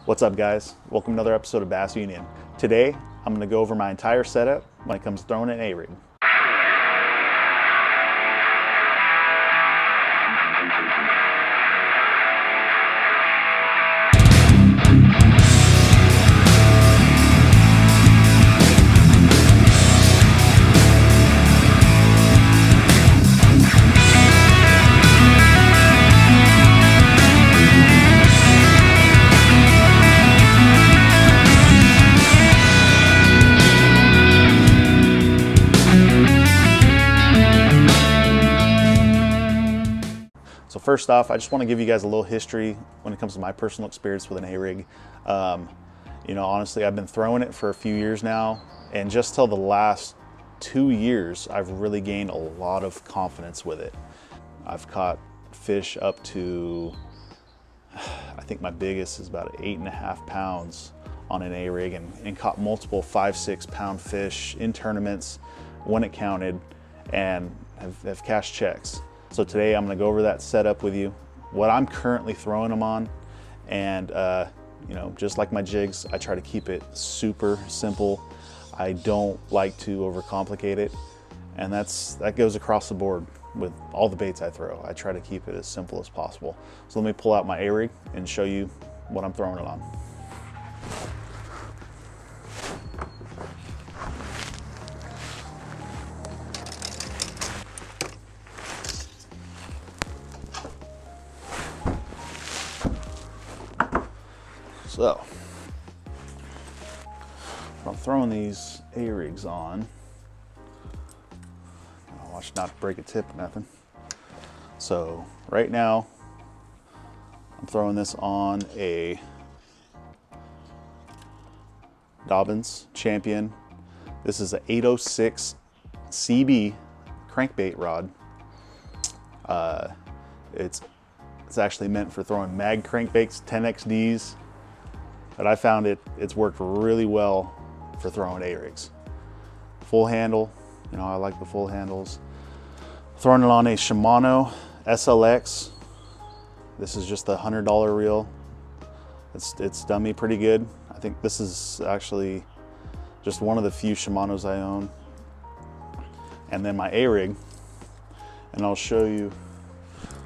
What's up, guys? Welcome to another episode of Bass Union. Today, I'm going to go over my entire setup when it comes to throwing an A-rig. So first off, I just want to give you guys a little history when it comes to my personal experience with an A-rig. Honestly, I've been throwing it for a few years now, and just till the last 2 years, I've really gained a lot of confidence with it. I've caught fish up to, I think my biggest is about 8.5 pounds on an A-rig, and caught multiple 5-6 pound fish in tournaments when it counted, and have cashed checks. So today I'm going to go over that setup with you, what I'm currently throwing them on, and just like my jigs, I try to keep it super simple. I don't like to overcomplicate it, and that goes across the board with all the baits I throw. I try to keep it as simple as possible. So let me pull out my A-rig and show you what I'm throwing it on. So, I'm throwing these A-rigs on. Watch not break a tip or nothing. So, right now, I'm throwing this on a Dobyns Champion. This is an 806 CB crankbait rod. It's actually meant for throwing mag crankbaits, 10XDs. But I found it's worked really well for throwing A-rigs. Full handle, I like the full handles. Throwing it on a Shimano SLX. This is just the $100 reel. It's done me pretty good. I think this is actually just one of the few Shimanos I own. And then my A-rig, and I'll show you,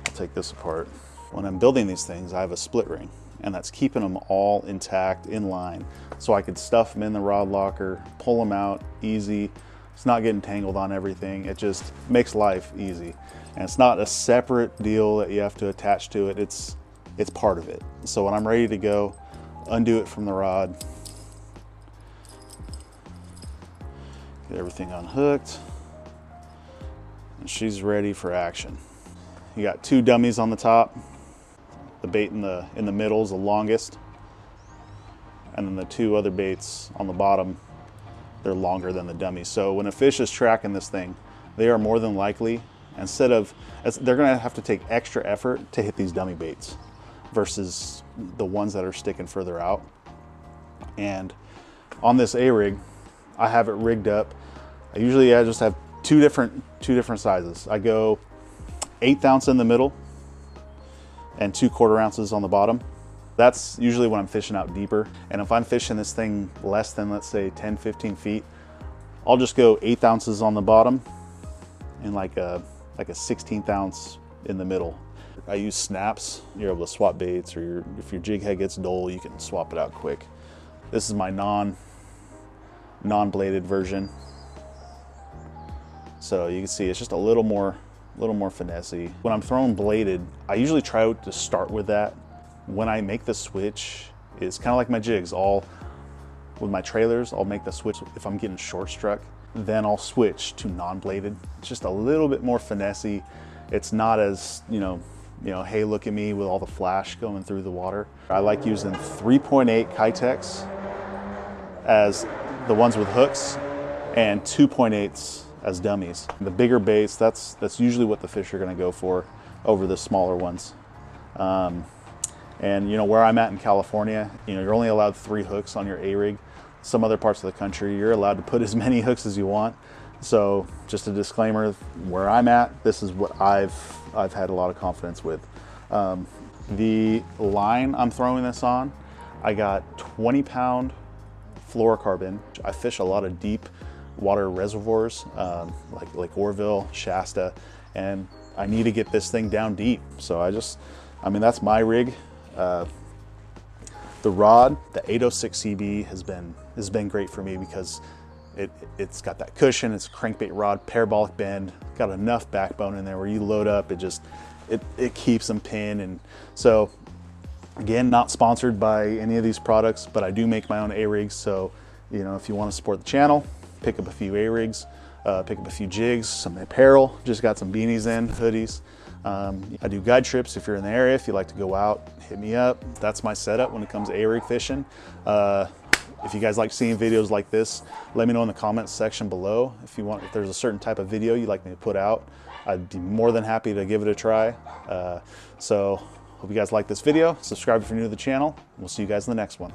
I'll take this apart. When I'm building these things, I have a split ring, and that's keeping them all intact, in line, so I could stuff them in the rod locker, pull them out easy. It's not getting tangled on everything. It just makes life easy, and it's not a separate deal that you have to attach to it. It's part of it. So when I'm ready to go, undo it from the rod, get everything unhooked, and she's ready for action. You got 2 dummies on the top. The bait in the middle is the longest, and then the 2 other baits on the bottom, they're longer than the dummy. So when a fish is tracking this thing, they are more than likely, they're gonna have to take extra effort to hit these dummy baits versus the ones that are sticking further out. And on this A-rig, I have it rigged up. I just have two different sizes. I go 1/8 ounce in the middle and 2/4 ounces on the bottom. That's usually when I'm fishing out deeper. And if I'm fishing this thing less than, let's say, 10-15 feet, I'll just go 1/8 ounces on the bottom and like a 1/16 ounce in the middle. I use snaps. You're able to swap baits, or if your jig head gets dull, you can swap it out quick. This is my non-bladed version. So you can see it's just a little more finessey. When I'm throwing bladed, I usually try to start with that. When I make the switch, it's kind of like my jigs. With my trailers, I'll make the switch if I'm getting short struck. Then I'll switch to non-bladed. It's just a little bit more finessey. It's not as, hey, look at me with all the flash going through the water. I like using 3.8 Kitex as the ones with hooks, and 2.8s as dummies. The bigger baits, that's usually what the fish are gonna go for over the smaller ones. And where I'm at in California, you're only allowed 3 hooks on your A-rig. Some other parts of the country, you're allowed to put as many hooks as you want. So just a disclaimer, where I'm at, this is what I've had a lot of confidence with. The line I'm throwing this on, I got 20-pound fluorocarbon. I fish a lot of deep water reservoirs, like Orville, Shasta, and I need to get this thing down deep. So I mean, that's my rig. The rod, the 806 CB has been great for me because it's got that cushion. It's a crankbait rod, parabolic bend, got enough backbone in there where you load up, it keeps them pinned. And so again, not sponsored by any of these products, but I do make my own A-rigs. So, you know, if you want to support the channel, pick up a few A-rigs, pick up a few jigs, some apparel, just got some beanies in, hoodies. I do guide trips. If you're in the area, if you like to go out, hit me up. That's my setup when it comes to A-rig fishing. If you guys like seeing videos like this, let me know in the comments section below. If there's a certain type of video you'd like me to put out, I'd be more than happy to give it a try. So hope you guys like this video. Subscribe if you're new to the channel. We'll see you guys in the next one.